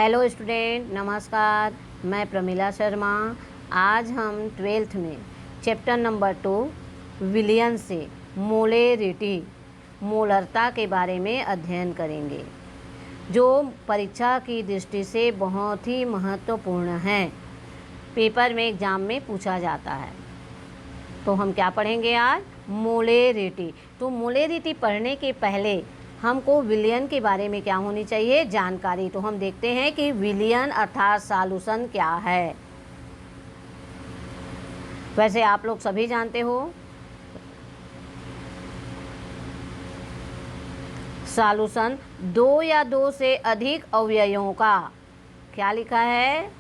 Hello student, नमस्कार। मैं प्रमिला शर्मा। आज हम 12th में चैप्टर नंबर 2 विलियन से मोलेरिटी मोलरता के बारे में अध्ययन करेंगे, जो परीक्षा की दृष्टि से बहुत ही महत्वपूर्ण है। पेपर में एग्ज़ाम में पूछा जाता है। तो हम क्या पढ़ेंगे आज? मोलेरिटी। तो मोलेरिटी पढ़ने के पहले हमको विलियन के बारे में क्या होनी चाहिए? जानकारी। तो हम देखते हैं कि विलियन अर्थात सॉल्यूशन क्या है। वैसे आप लोग सभी जानते हो, सॉल्यूशन दो या दो से अधिक अवयवों का, क्या लिखा है?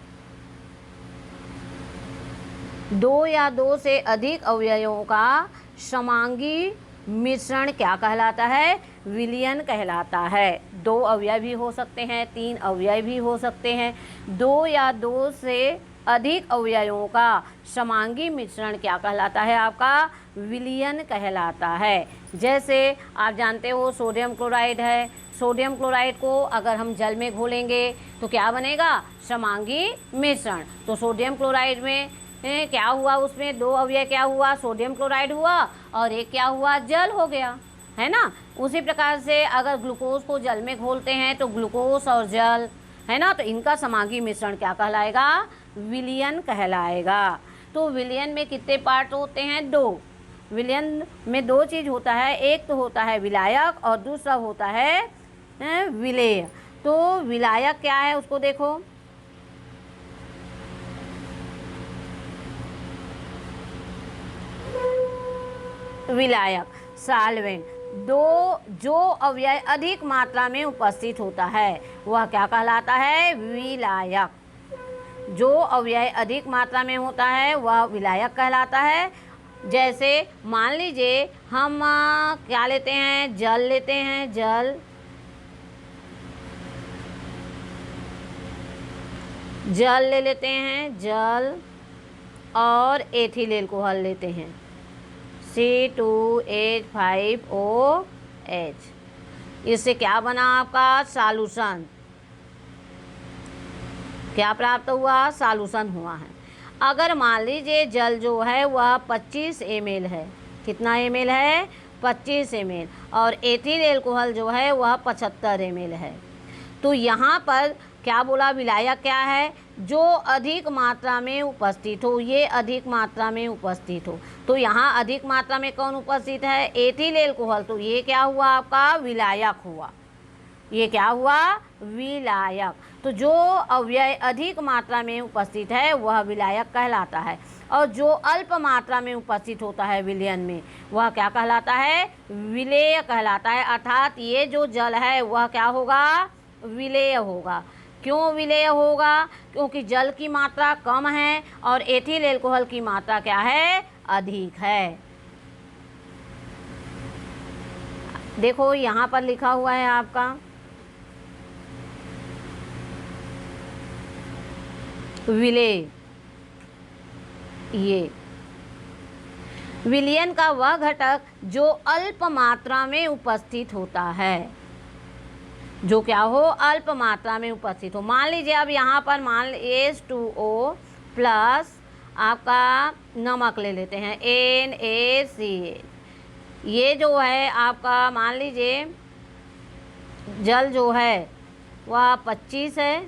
दो या दो से अधिक अवयवों का समांगी मिश्रण क्या कहलाता है? विलियन कहलाता है। दो अवयव भी हो सकते हैं, तीन अवयव भी हो सकते हैं। दो या दो से अधिक अवयवों का समांगी मिश्रण क्या कहलाता है? आपका विलियन कहलाता है। जैसे आप जानते हो सोडियम क्लोराइड है। सोडियम क्लोराइड को अगर हम जल में घोलेंगे तो क्या बनेगा? समांगी मिश्रण। तो सोडियम क्लोराइड में क्या हुआ? उसमें दो अवयव क्या हुआ? सोडियम क्लोराइड हुआ और एक क्या हुआ? जल हो गया, है ना। उसी प्रकार से अगर ग्लूकोज को जल में घोलते हैं तो ग्लूकोज और जल, है ना, तो इनका समांगी मिश्रण क्या कहलाएगा? विलियन कहलाएगा। तो विलियन में कितने पार्ट होते हैं? दो। विलियन में दो चीज़ होता है, एक तो होता है विलायक और दूसरा होता है विलेय। तो विलायक क्या है उसको देखो। विलायक सॉल्वेंट, दो जो अवयव अधिक मात्रा में उपस्थित होता है वह क्या कहलाता है? विलायक। जो अवयव अधिक मात्रा में होता है वह विलायक कहलाता है। जैसे मान लीजिए हम क्या लेते हैं? जल लेते हैं। जल ले लेते हैं, जल और एथिल एल्कोहल लेते हैं, C2H5OH। इससे क्या बना आपका? सॉल्यूशन। क्या प्राप्त हुआ? सॉल्यूशन हुआ है। अगर मान लीजिए जल जो है वह 25 ml है। कितना ml है? 25 ml। और एथिल एल्कोहल जो है वह 75 ml है। तो यहाँ पर क्या बोला? विलायक क्या है? जो अधिक मात्रा में उपस्थित हो। ये अधिक मात्रा में उपस्थित हो। तो यहाँ अधिक मात्रा में कौन उपस्थित है? Ethyl alcohol. तो ये क्या हुआ? आपका विलायक हुआ। ये क्या हुआ? विलायक। तो जो अवयव अधिक मात्रा में उपस्थित है वह विलायक कहलाता है, और जो अल्प मात्रा में उपस्थित होता है विलयन में वह क्या कहलाता है? विलेय कहलाता है। अर्थात ये जो जल है वह क्या होगा? विलेय होगा। क्यों विलेय होगा? क्योंकि जल की मात्रा कम है और एथिल एल्कोहल की मात्रा क्या है? अधिक है। देखो यहाँ पर लिखा हुआ है आपका विलेय। ये विलयन का वह घटक जो अल्प मात्रा में उपस्थित होता है, जो क्या हो? अल्प मात्रा में उपस्थित हो। मान लीजिए अब यहाँ पर मान H2O प्लस आपका नमक ले लेते हैं, NaCl। ये जो है आपका मान लीजिए जल जो है वह 25 है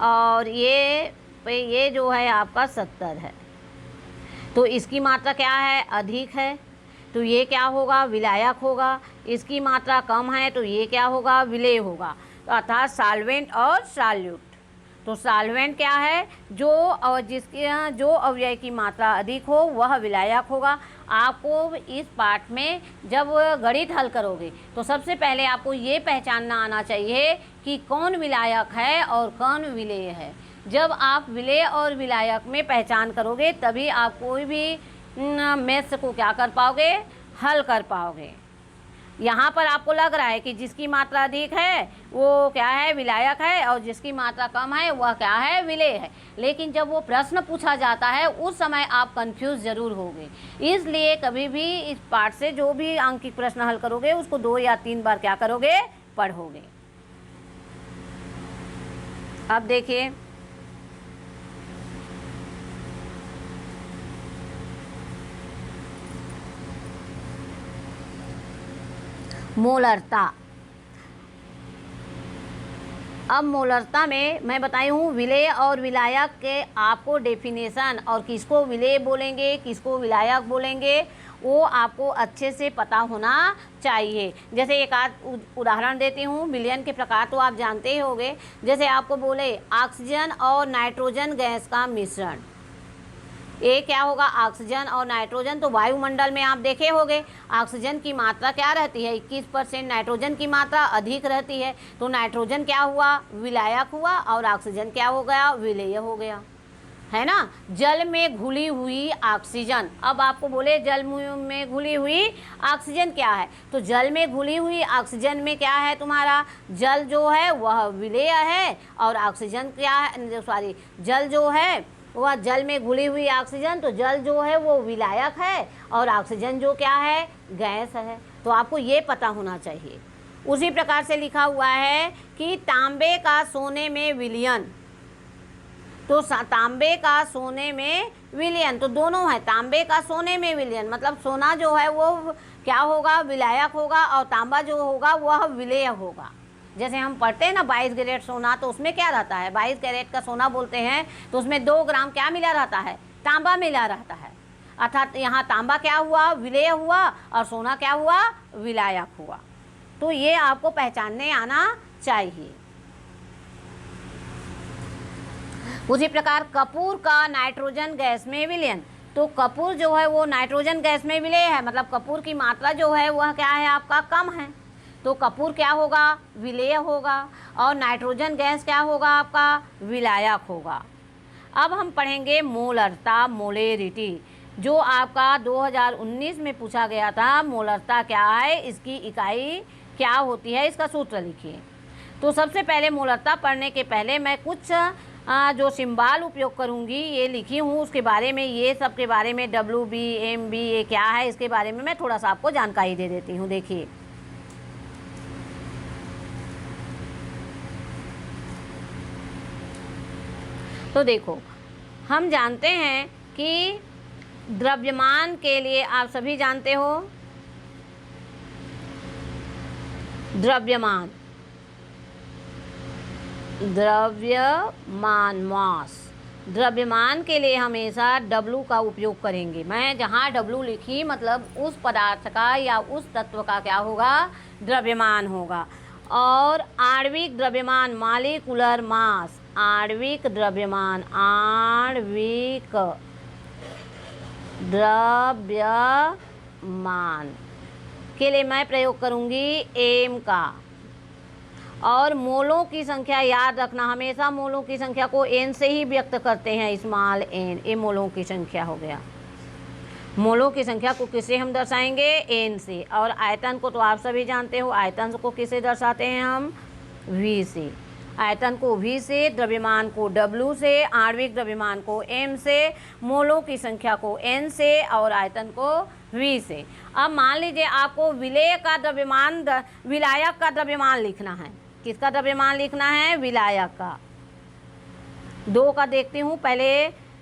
और ये जो है आपका 70 है। तो इसकी मात्रा क्या है? अधिक है। तो ये क्या होगा? विलायक होगा। इसकी मात्रा कम है तो ये क्या होगा? विलेय होगा। तो अर्थात सॉल्वेंट और सॉल्यूट। तो सॉल्वेंट क्या है? जो अवयव की मात्रा अधिक हो वह विलायक होगा। आपको इस पाठ में जब गणित हल करोगे तो सबसे पहले आपको ये पहचानना आना चाहिए कि कौन विलायक है और कौन विलेय है। जब आप विलेय और विलायक में पहचान करोगे तभी आप कोई भी मैथ्स को क्या कर पाओगे? हल कर पाओगे। यहाँ पर आपको लग रहा है कि जिसकी मात्रा अधिक है वो क्या है? विलायक है, और जिसकी मात्रा कम है वह क्या है? विलेय है। लेकिन जब वो प्रश्न पूछा जाता है उस समय आप कंफ्यूज जरूर होगे। इसलिए कभी भी इस पाठ से जो भी अंकित प्रश्न हल करोगे उसको 2 या 3 बार क्या करोगे? पढ़ोगे। अब देखिए, मोलरता। अब मोलरता में मैं बताई हूँ विलेय और विलायक के आपको डेफिनेशन, और किसको विलेय बोलेंगे किसको विलायक बोलेंगे वो आपको अच्छे से पता होना चाहिए। जैसे एक आध उदाहरण देती हूँ। विलयन के प्रकार तो आप जानते ही होंगे। जैसे आपको बोले ऑक्सीजन और नाइट्रोजन गैस का मिश्रण, ये क्या होगा, ऑक्सीजन और नाइट्रोजन। तो वायुमंडल में आप देखे होंगे ऑक्सीजन की मात्रा क्या रहती है 21%, नाइट्रोजन की मात्रा अधिक रहती है। तो नाइट्रोजन क्या हुआ, विलायक हुआ, और ऑक्सीजन क्या हो गया, विलेय हो गया, है ना। जल में घुली हुई ऑक्सीजन, अब आपको बोले जल में घुली हुई ऑक्सीजन क्या है, तो जल में घुली हुई ऑक्सीजन में क्या है, तुम्हारा जल जो है वह विलेय है, और ऑक्सीजन क्या है, सॉरी, जल जो है वह जल में घुली हुई ऑक्सीजन, तो जल जो है वो विलायक है, और ऑक्सीजन जो क्या है, गैस है। तो आपको ये पता होना चाहिए। उसी प्रकार से लिखा हुआ है कि तांबे का सोने में विलयन, तो तांबे का सोने में विलयन, तो दोनों है। तांबे का सोने में विलयन मतलब सोना जो है वो क्या होगा, विलायक होगा, और तांबा जो होगा वह विलेय होगा। जैसे हम पढ़ते हैं ना 22 कैरेट सोना, तो उसमें क्या रहता है, 22 कैरेट का सोना बोलते हैं, तो उसमें 2 ग्राम क्या मिला रहता है, तांबा मिला रहता है। अर्थात यहाँ तांबा क्या हुआ, विलेय हुआ, और सोना क्या हुआ, विलायक हुआ। तो ये आपको पहचानने आना चाहिए। उसी प्रकार कपूर का नाइट्रोजन गैस में विलयन, तो कपूर जो है वो नाइट्रोजन गैस में विलेय है, मतलब कपूर की मात्रा जो है वह क्या है, आपका कम है, तो कपूर क्या होगा, विलेय होगा, और नाइट्रोजन गैस क्या होगा, आपका विलायक होगा। अब हम पढ़ेंगे मोलरता, मोलेरिटी, जो आपका 2019 में पूछा गया था। मोलरता क्या है, इसकी इकाई क्या होती है, इसका सूत्र लिखिए। तो सबसे पहले मोलरता पढ़ने के पहले मैं कुछ जो सिंबल उपयोग करूंगी ये लिखी हूँ, उसके बारे में, ये सब के बारे में, WB MB ये क्या है, इसके बारे में मैं थोड़ा सा आपको जानकारी दे देती हूँ। देखिए, तो देखो, हम जानते हैं कि द्रव्यमान के लिए, आप सभी जानते हो द्रव्यमान, द्रव्यमान मास, द्रव्यमान के लिए हमेशा W का उपयोग करेंगे। मैं जहाँ W लिखी मतलब उस पदार्थ का या उस तत्व का क्या होगा, द्रव्यमान होगा। और आणविक द्रव्यमान, मॉलिक्यूलर मास, आणविक द्रव्यमान, आणविक द्रव्यमान के लिए मैं प्रयोग करूंगी एम का। और मोलों की संख्या याद रखना, हमेशा मोलों की संख्या को एन से ही व्यक्त करते हैं, स्मॉल एन, ये मोलों की संख्या हो गया। मोलों की संख्या को किससे हम दर्शाएंगे, एन से। और आयतन को तो आप सभी जानते हो, आयतन को किससे दर्शाते हैं हम, वी से। आयतन को वी से, द्रव्यमान को W से, आणविक द्रव्यमान को M से, मोलों की संख्या को N से, और आयतन को V से। अब मान लीजिए आपको विलेय का द्रव्यमान, विलायक का द्रव्यमान लिखना है। किसका द्रव्यमान लिखना है, विलायक का। 2 का देखती हूँ पहले।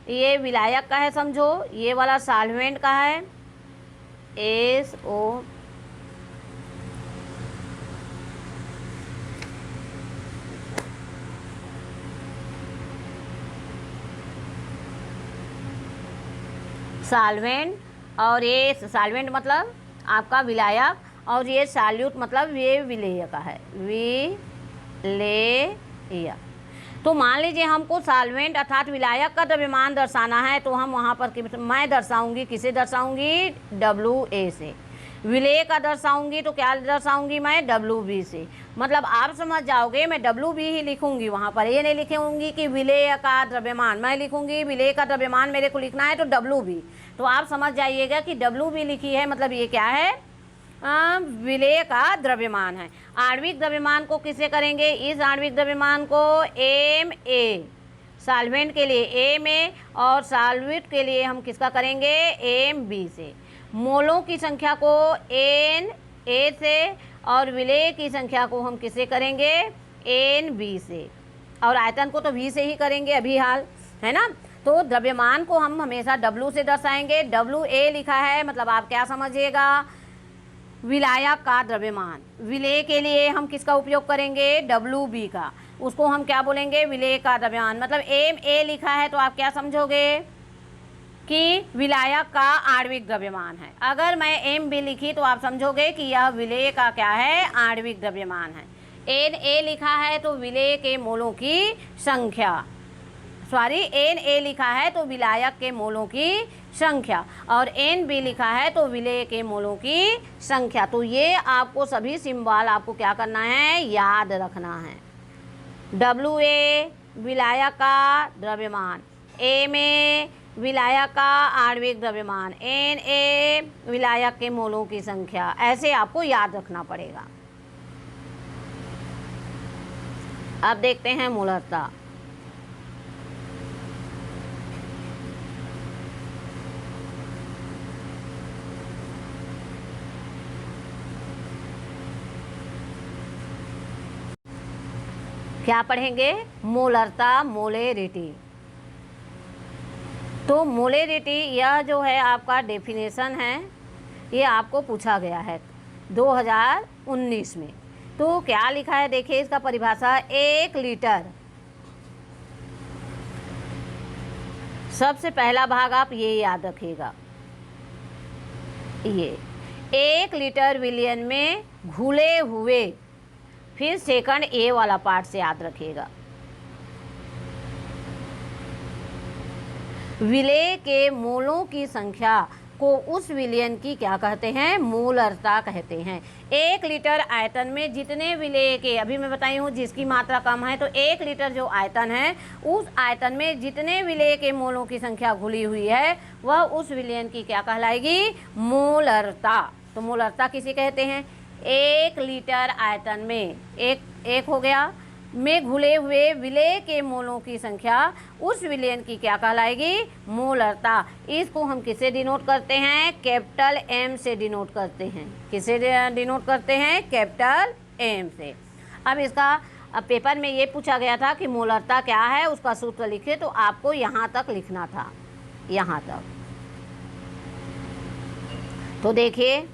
ये विलायक का है, समझो, ये वाला सॉल्वेंट का है, SO, सॉल्वेंट, और ये सॉल्वेंट मतलब आपका विलायक, और ये सॉल्यूट मतलब ये विलेय का है, विलेय। तो मान लीजिए हमको सॉल्वेंट अर्थात विलायक का द्रव्यमान दर्शाना है, तो हम वहाँ पर मैं दर्शाऊंगी, किसे दर्शाऊंगी, WA से। विलेय का दर्शाऊंगी तो क्या दर्शाऊंगी मैं, WB से। मतलब आप समझ जाओगे, मैं WB ही लिखूंगी वहाँ पर, ये नहीं लिखूंगी कि विलेय का द्रव्यमान, मैं लिखूंगी विलेय का द्रव्यमान मेरे को लिखना है तो WB। तो आप समझ जाइएगा कि WB लिखी है मतलब ये क्या है, विलेय का द्रव्यमान है। आणविक द्रव्यमान को किससे करेंगे, इस आणविक द्रव्यमान को MA, सॉल्वेंट के लिए MA, और सॉल्यूट के लिए हम किसका करेंगे, MB से। मोलों की संख्या को NA से, और विलेय की संख्या को हम किससे करेंगे, NB से। और आयतन को तो V से ही करेंगे अभी हाल, है ना। तो द्रव्यमान को हम हमेशा W से दर्शाएंगे। WA लिखा है मतलब आप क्या समझिएगा, विलायक का द्रव्यमान। विलेय के लिए हम किसका उपयोग करेंगे, WB का, उसको हम क्या बोलेंगे, विलेय का द्रव्यमान। मतलब MA लिखा है तो आप क्या समझोगे कि विलायक का आणविक द्रव्यमान है। अगर मैं MB लिखी तो आप समझोगे कि यह विलेय का क्या है, आणविक द्रव्यमान है। NA लिखा है तो विलेय के मोलों की संख्या, सॉरी NA लिखा है तो विलायक के मोलों की संख्या, और NB लिखा है तो विलेय के मोलों की संख्या। तो ये आपको सभी सिंबल आपको क्या करना है, याद रखना है। WA विलायक का द्रव्यमान, MA विलायक का आणविक द्रव्यमान, Na विलायक के मोलों की संख्या, ऐसे आपको याद रखना पड़ेगा। अब देखते हैं मोलरता। क्या पढ़ेंगे, मोलरता, मोलेरिटी। तो मोलेरिटी यह जो है आपका डेफिनेशन है, ये आपको पूछा गया है 2019 में। तो क्या लिखा है देखिए इसका परिभाषा, 1 लीटर, सबसे पहला भाग आप ये याद रखिएगा, ये 1 लीटर विलियन में घुले हुए, फिर सेकंड ए वाला पार्ट से याद रखिएगा, विलेय के मोलों की संख्या को उस विलयन की क्या कहते हैं, मोलरता कहते हैं। 1 लीटर आयतन में जितने विलेय के, अभी मैं बताई हूँ जिसकी मात्रा कम है, तो 1 लीटर जो आयतन है उस आयतन में जितने विलेय के मोलों की संख्या घुली हुई है वह उस विलयन की क्या कहलाएगी, मोलरता। तो मोलरता किसे कहते हैं, 1 लीटर आयतन में एक हो गया में घुले हुए विलेय के मोलों की संख्या उस विलयन की क्या कहलाएगी, मोलरता। इसको हम किससे डिनोट करते हैं, कैपिटल M से डिनोट करते हैं। किससे डिनोट करते हैं, कैपिटल M से। अब इसका पेपर में ये पूछा गया था कि मोलरता क्या है, उसका सूत्र लिखे, तो आपको यहाँ तक लिखना था, यहाँ तक। तो देखिए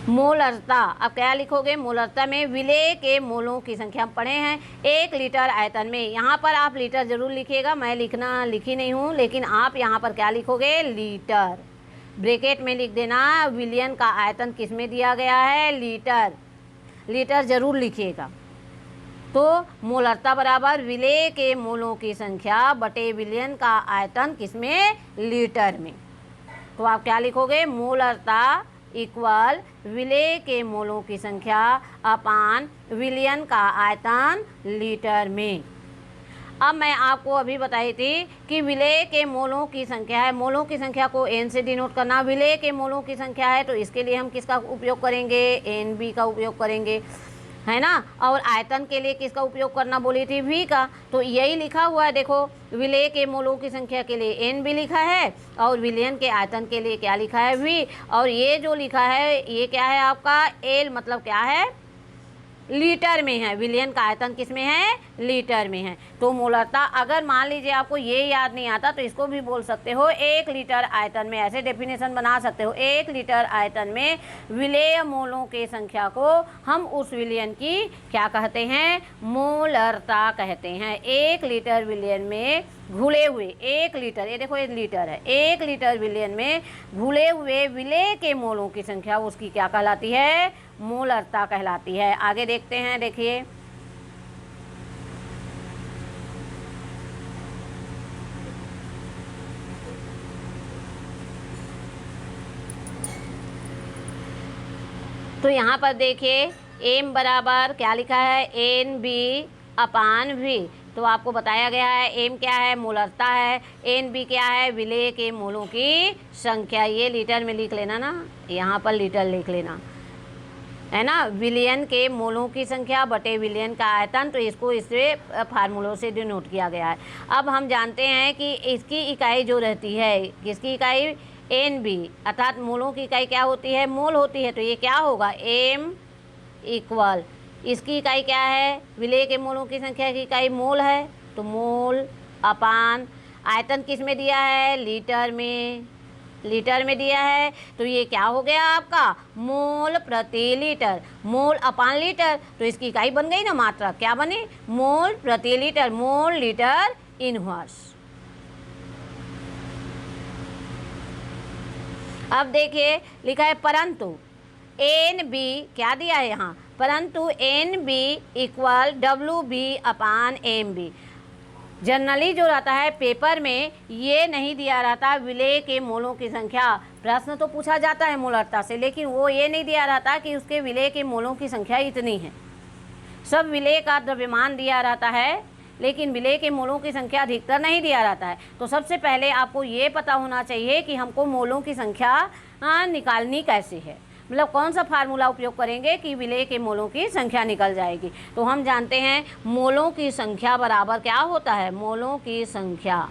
मोलरता, अब क्या लिखोगे, मोलरता में विलेय के मोलों की संख्या हम पढ़े हैं 1 लीटर आयतन में। यहाँ पर आप लीटर जरूर लिखिएगा, मैं लिखी नहीं हूँ, लेकिन आप यहाँ पर क्या लिखोगे, लीटर, ब्रैकेट में लिख देना। विलियन का आयतन किस में दिया गया है, लीटर, लीटर जरूर लिखिएगा। तो मोलरता बराबर विलेय के मोलों की संख्या बटे विलियन का आयतन किसमें, लीटर में। तो आप क्या लिखोगे, मोलरता इक्वल विलेय के मोलों की संख्या अपान विलियन का आयतन लीटर में। अब मैं आपको अभी बताई थी कि विलेय के मोलों की संख्या है, मोलों की संख्या को n से डिनोट करना, विलेय के मोलों की संख्या है तो इसके लिए हम किसका उपयोग करेंगे, NB का उपयोग करेंगे, है ना। और आयतन के लिए किसका उपयोग करना बोली थी, V का। तो यही लिखा हुआ है, देखो विलेय के मोलों की संख्या के लिए NB लिखा है और विलयन के आयतन के लिए क्या लिखा है, V। और ये जो लिखा है ये क्या है आपका, L, मतलब क्या है, लीटर में है। विलयन का आयतन किस में है, लीटर में है। तो मोलरता, अगर मान लीजिए आपको ये याद नहीं आता तो इसको भी बोल सकते हो 1 लीटर आयतन में, ऐसे डेफिनेशन बना सकते हो, 1 लीटर आयतन में विलेय मोलों के संख्या को हम उस विलयन की क्या कहते हैं, मोलरता कहते हैं। 1 लीटर विलयन में घुले हुए, 1 लीटर, ये देखो 1 लीटर है, 1 लीटर विलयन में घुले हुए विलेय के मोलों की संख्या उसकी क्या कहलाती है, मोलरता कहलाती है। आगे देखते हैं, देखिए तो यहाँ पर देखिए M बराबर क्या लिखा है, NB अपान V। तो आपको बताया गया है M क्या है, मोलरता है, NB क्या है, विलेय के मोलों की संख्या। ये लीटर में लिख लेना ना, यहाँ पर लीटर लिख लेना, है ना। विलयन के मोलों की संख्या बटे विलयन का आयतन, तो इसको इससे फार्मूलों से डिनोट किया गया है। अब हम जानते हैं कि इसकी इकाई जो रहती है, किसकी इकाई, NB, अर्थात मोलों की इकाई क्या होती है, मोल होती है। तो ये क्या होगा, M इक्वल, इसकी इकाई क्या है, विलेय के मोलों की संख्या की इकाई मोल है, तो मोल अपान आयतन किस में दिया है, लीटर में, लीटर में दिया है, तो ये क्या हो गया आपका, मोल प्रति लीटर, मोल अपान लीटर, तो इसकी इकाई बन गई ना मात्रा, क्या बनी, मोल प्रति लीटर, मोल लीटर इनवर्स। अब देखिए लिखा है परंतु एन बी, क्या दिया है यहाँ, परंतु N B equal W B upon M B. Generally जो रहता है पेपर में ये नहीं दिया रहता विलेय के मोलों की संख्या, प्रश्न तो पूछा जाता है मोलरता से, लेकिन वो ये नहीं दिया रहता कि उसके विलेय के मोलों की संख्या इतनी है। सब विलेय का द्रव्यमान दिया रहता है, लेकिन विलेय के मोलों की संख्या अधिकतर नहीं दिया रहता है। तो सबसे पहले आपको ये पता होना चाहिए कि हमको मोलों की संख्या निकालनी कैसे है, मतलब कौन सा फार्मूला उपयोग करेंगे कि विलेय के मोलों की संख्या निकल जाएगी। तो हम जानते हैं मोलों की संख्या बराबर क्या होता है, मोलों की संख्या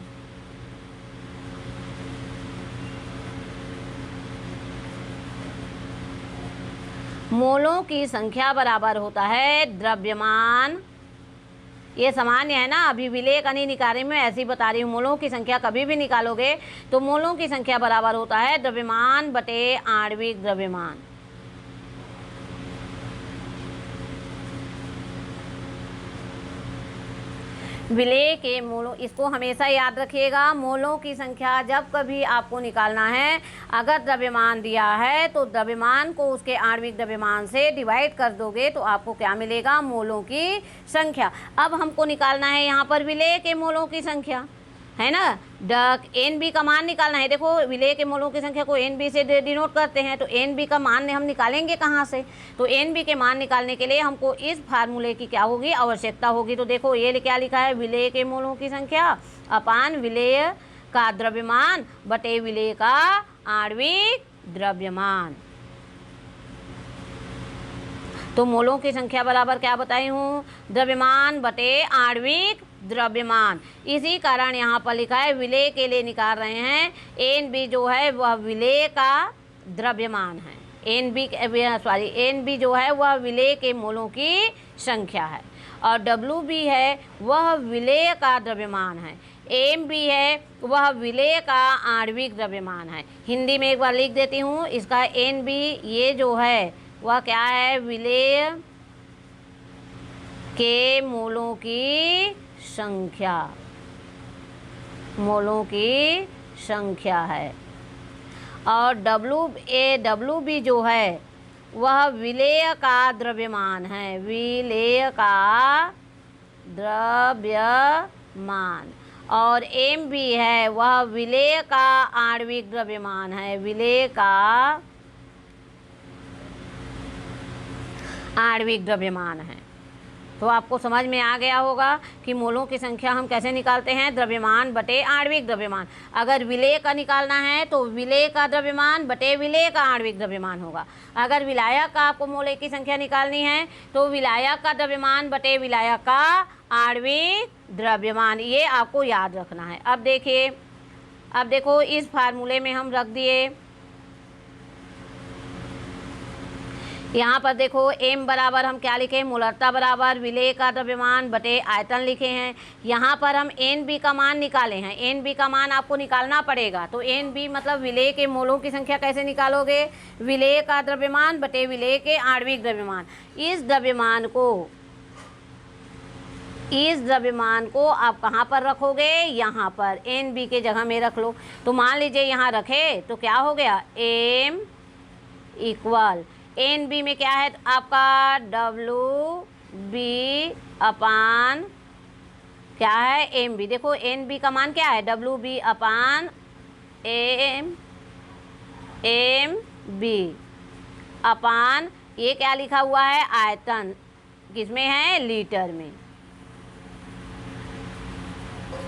मोलों की संख्या बराबर होता है द्रव्यमान, ये सामान्य है ना, अभी विलेय का नहीं निकाले में ऐसे ही बता रही हूँ। मोलों की संख्या कभी भी निकालोगे तो मोलों की संख्या बराबर होता है द्रव्यमान बटे आणविक द्रव्यमान। विलेय के मोलों, इसको हमेशा याद रखिएगा, मोलों की संख्या जब कभी आपको निकालना है, अगर द्रव्यमान दिया है तो द्रव्यमान को उसके आणविक द्रव्यमान से डिवाइड कर दोगे तो आपको क्या मिलेगा, मोलों की संख्या। अब हमको निकालना है यहाँ पर विलेय के मोलों की संख्या, है ना, एन बी का मान निकालना है। देखो विलेय के मोलों की संख्या को एन बी से डिनोट करते हैं, तो एन बी का मान हम निकालेंगे कहाँ से, तो एन बी के मान निकालने के लिए हमको इस फार्मूले की क्या होगी, आवश्यकता होगी। तो देखो ये क्या लिखा है, विलेय के मोलों की संख्या अपान विलेय का द्रव्यमान बटे विलेय का आणविक द्रव्यमान। तो मोलों की संख्या बराबर क्या बताई हूँ, द्रव्यमान बटे आणविक द्रव्यमान। इसी कारण यहाँ पर लिखा है विलेय के लिए निकाल रहे हैं, एन बी जो है वह विलेय का द्रव्यमान है, एन बी जो है वह विलेय के मोलों की संख्या है, और डब्ल्यू बी है वह विलेय का द्रव्यमान है, एम बी है वह विलेय का आणविक द्रव्यमान है। हिंदी में एक बार लिख देती हूँ इसका, एन बी ये जो है वह क्या है, विलेय के मोलों की संख्या, मोलों की संख्या है, और डब्ल्यू बी जो है वह विलेय का द्रव्यमान है, विलेय का द्रव्यमान, और एम बी है वह विलेय का आणविक द्रव्यमान है, विलेय का आणविक द्रव्यमान है। तो आपको समझ में आ गया होगा कि मोलों की संख्या हम कैसे निकालते हैं, द्रव्यमान बटे आणविक द्रव्यमान। अगर विलेय का निकालना है तो विलेय का द्रव्यमान बटे विलेय का आणविक द्रव्यमान होगा। अगर विलायक का आपको मोल की संख्या निकालनी है तो विलायक का द्रव्यमान बटे विलायक का आणविक द्रव्यमान, ये आपको याद रखना है। अब देखिए, अब देखो इस फार्मूले में हम रख दिए, यहाँ पर देखो m बराबर हम क्या लिखे, मोलरता बराबर विलेय का द्रव्यमान बटे आयतन लिखे हैं। यहाँ पर हम एन बी का मान निकाले हैं, एन बी का मान आपको निकालना पड़ेगा। तो एन बी मतलब विलेय के मोलों की संख्या कैसे निकालोगे, विलेय का द्रव्यमान बटे विलेय के आणविक द्रव्यमान। इस द्रव्यमान को आप कहाँ पर रखोगे, यहाँ पर एन बी के जगह में रख लो। तो मान लीजिए यहाँ रखे तो क्या हो गया, एम इक्वल एन बी में क्या है आपका, डब्ल्यू बी अपान क्या है, एम बी। देखो एन बी का मान क्या है, W B upon M B अपान ये क्या लिखा हुआ है, आयतन किसमें है, लीटर में,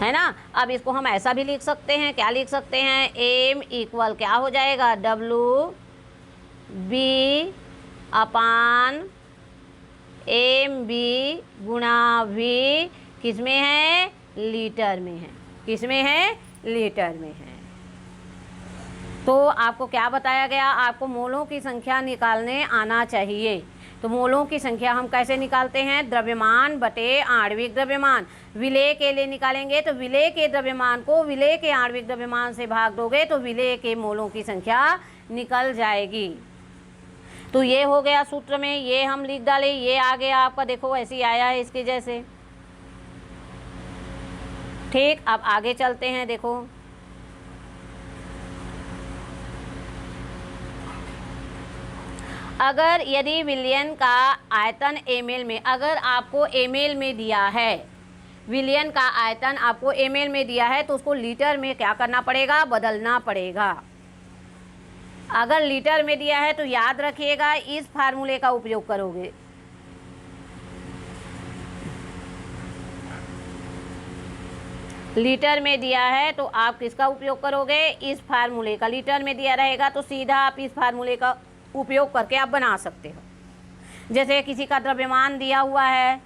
है ना। अब इसको हम ऐसा भी लिख सकते हैं, क्या लिख सकते हैं, एम इक्वल क्या हो जाएगा, W B upon M B गुणा वी, किसमें है, लीटर में है, किसमें है, लीटर में है। तो आपको क्या बताया गया, आपको मोलों की संख्या निकालने आना चाहिए। तो मोलों की संख्या हम कैसे निकालते हैं, द्रव्यमान बटे आणविक द्रव्यमान। विलेय के लिए निकालेंगे तो विलेय के द्रव्यमान को विलेय के आणविक द्रव्यमान से भाग दोगे तो विलेय के मोलों की संख्या निकल जाएगी। तो ये हो गया सूत्र में, ये हम लिख डाले, ये आ गया आपका, देखो ऐसे ही आया है इसके जैसे। ठीक, अब आगे चलते हैं। देखो अगर यदि विलयन का आयतन ml में, अगर आपको ml में दिया है, विलयन का आयतन आपको ml में दिया है तो उसको लीटर में क्या करना पड़ेगा, बदलना पड़ेगा। अगर लीटर में दिया है तो याद रखिएगा इस फार्मूले का उपयोग करोगे। लीटर में दिया है तो आप किसका उपयोग करोगे, इस फार्मूले का। लीटर में दिया रहेगा तो सीधा आप इस फार्मूले का उपयोग करके आप बना सकते हो। जैसे किसी का द्रव्यमान दिया हुआ है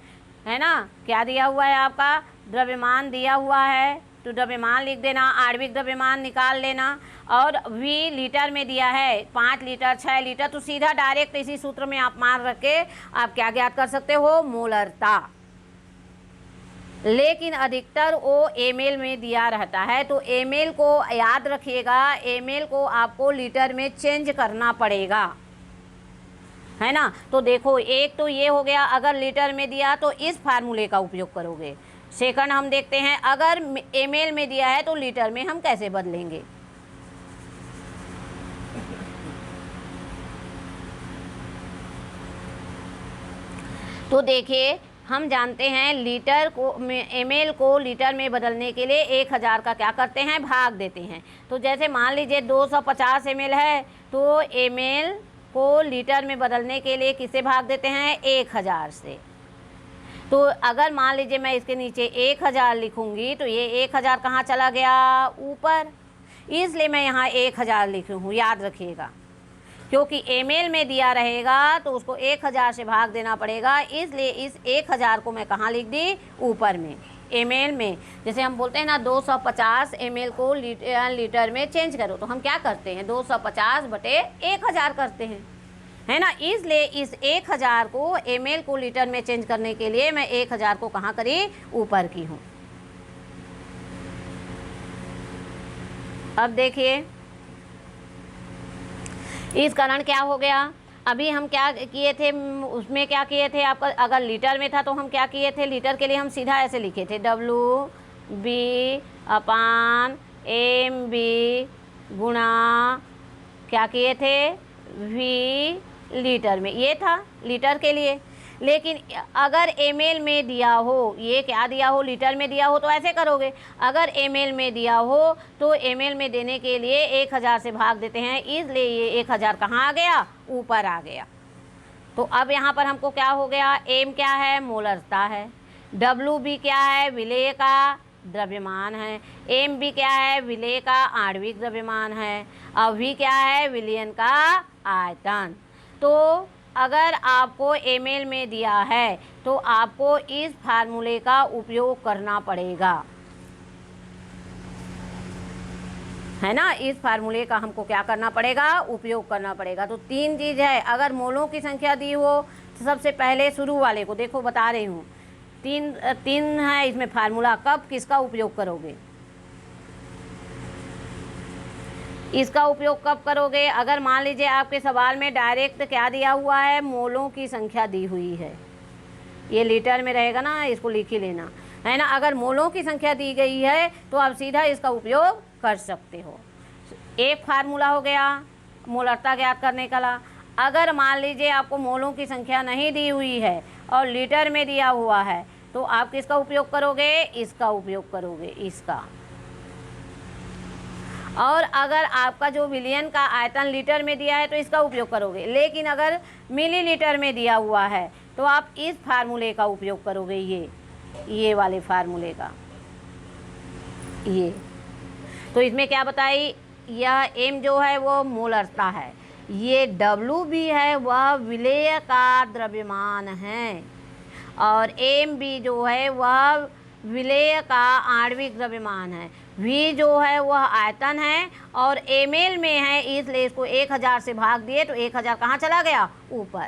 ना, क्या दिया हुआ है आपका, द्रव्यमान दिया हुआ है तो द्रव्यमान लिख देना, आणविक द्रव्यमान निकाल लेना। और V लीटर में दिया है 5 लीटर 6 लीटर, तो सीधा डायरेक्ट इसी सूत्र में आप मान रख के आप क्या ज्ञात कर सकते हो, मोलरता। लेकिन अधिकतर वो ml में दिया रहता है तो ml को याद रखिएगा, ml को आपको लीटर में चेंज करना पड़ेगा, है ना। तो देखो एक तो ये हो गया, अगर लीटर में दिया तो इस फार्मूले का उपयोग करोगे। सेकंड हम देखते हैं, अगर ml में दिया है तो लीटर में हम कैसे बदलेंगे। तो देखिए हम जानते हैं लीटर को ml को लीटर में बदलने के लिए 1000 का क्या करते हैं, भाग देते हैं। तो जैसे मान लीजिए 250 ml है तो ml को लीटर में बदलने के लिए किससे भाग देते हैं, 1000 से। तो अगर मान लीजिए मैं इसके नीचे 1000 लिखूंगी तो ये 1000 कहाँ चला गया, ऊपर, इसलिए मैं यहाँ 1000 लिखी हूँ, याद रखिएगा। क्योंकि ml में दिया रहेगा तो उसको 1000 से भाग देना पड़ेगा, इसलिए इस 1000 को मैं कहाँ लिख दी, ऊपर में, ml में। जैसे हम बोलते हैं ना 250 ml को लीटर में चेंज करो, तो हम क्या करते हैं, 250 बटे 1000 करते हैं, है ना। इसलिए इस 1000 को ml को लीटर में चेंज करने के लिए मैं 1000 को कहाँ करी, ऊपर की हूँ। अब देखिए इस कारण क्या हो गया, अभी हम क्या किए थे, उसमें क्या किए थे आपका, अगर लीटर में था तो हम क्या किए थे, लीटर के लिए हम सीधा ऐसे लिखे थे, WB/MB गुणा क्या किए थे, V लीटर में, ये था लीटर के लिए। लेकिन अगर ml में दिया हो, ये क्या दिया हो, लीटर में दिया हो तो ऐसे करोगे। अगर ml में दिया हो तो ml में देने के लिए 1000 से भाग देते हैं, इसलिए ये 1000 कहाँ आ गया, ऊपर आ गया। तो अब यहाँ पर हमको क्या हो गया, m क्या है, मोलरता है, WB क्या है, विलेय का द्रव्यमान है, MB क्या है, विलेय का आणविक द्रव्यमान है, और V क्या है, विलयन का आयतन। तो अगर आपको ml में दिया है तो आपको इस फार्मूले का उपयोग करना पड़ेगा, है ना। इस फार्मूले का हमको क्या करना पड़ेगा, उपयोग करना पड़ेगा। तो 3 चीज़ है, अगर मोलों की संख्या दी हो तो सबसे पहले शुरू वाले को देखो, बता रही हूँ, तीन है इसमें फार्मूला, कब किसका उपयोग करोगे, इसका उपयोग कब करोगे। अगर मान लीजिए आपके सवाल में डायरेक्ट क्या दिया हुआ है, मोलों की संख्या दी हुई है, ये लीटर में रहेगा ना, इसको लिख ही लेना, है ना। अगर मोलों की संख्या दी गई है तो आप सीधा इसका उपयोग कर सकते हो। एक फार्मूला हो गया मोलरता ज्ञात करने का। अगर मान लीजिए आपको मोलों की संख्या नहीं दी हुई है और लीटर में दिया हुआ है तो आप किसका उपयोग करोगे, इसका उपयोग करोगे, इसका। और अगर आपका जो विलयन का आयतन लीटर में दिया है तो इसका उपयोग करोगे। लेकिन अगर मिलीलीटर में दिया हुआ है तो आप इस फार्मूले का उपयोग करोगे, ये वाले फार्मूले का, ये। तो इसमें क्या बताई, यह m जो है वो मोलरता है, ये WB है वह विलेय का द्रव्यमान है, और MB जो है वह विलेय का आणविक द्रव्यमान है, V जो है वह आयतन है, और ml में है इसलिए इसको 1000 से भाग दिए तो 1000 कहाँ चला गया, ऊपर।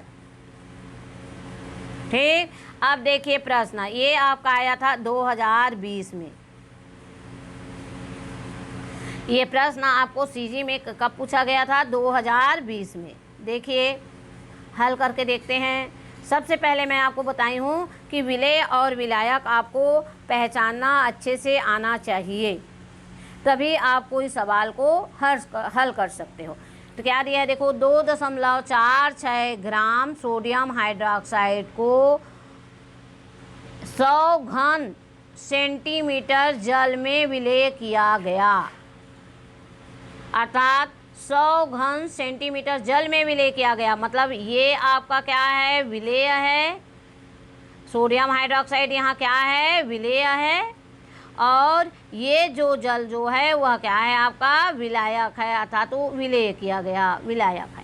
ठीक। अब देखिए प्रश्न, ये आपका आया था 2020 में। ये प्रश्न आपको सीजी में कब पूछा गया था? 2020 में। देखिए हल करके देखते हैं। सबसे पहले मैं आपको बताई हूँ कि विलेय और विलायक आपको पहचानना अच्छे से आना चाहिए, तभी आप कोई सवाल को हल कर सकते हो। तो क्या दिया है देखो, 2.46 ग्राम सोडियम हाइड्रोक्साइड को 100 घन सेंटीमीटर जल में विलेय किया गया, अर्थात 100 घन सेंटीमीटर जल में विलेय किया गया। मतलब ये आपका क्या है? विलेय है। सोडियम हाइड्रोक्साइड यहाँ क्या है? विलेय है। और ये जो जल जो है वह क्या है? आपका विलायक है, अर्थात तो विलेय किया गया विलायक है।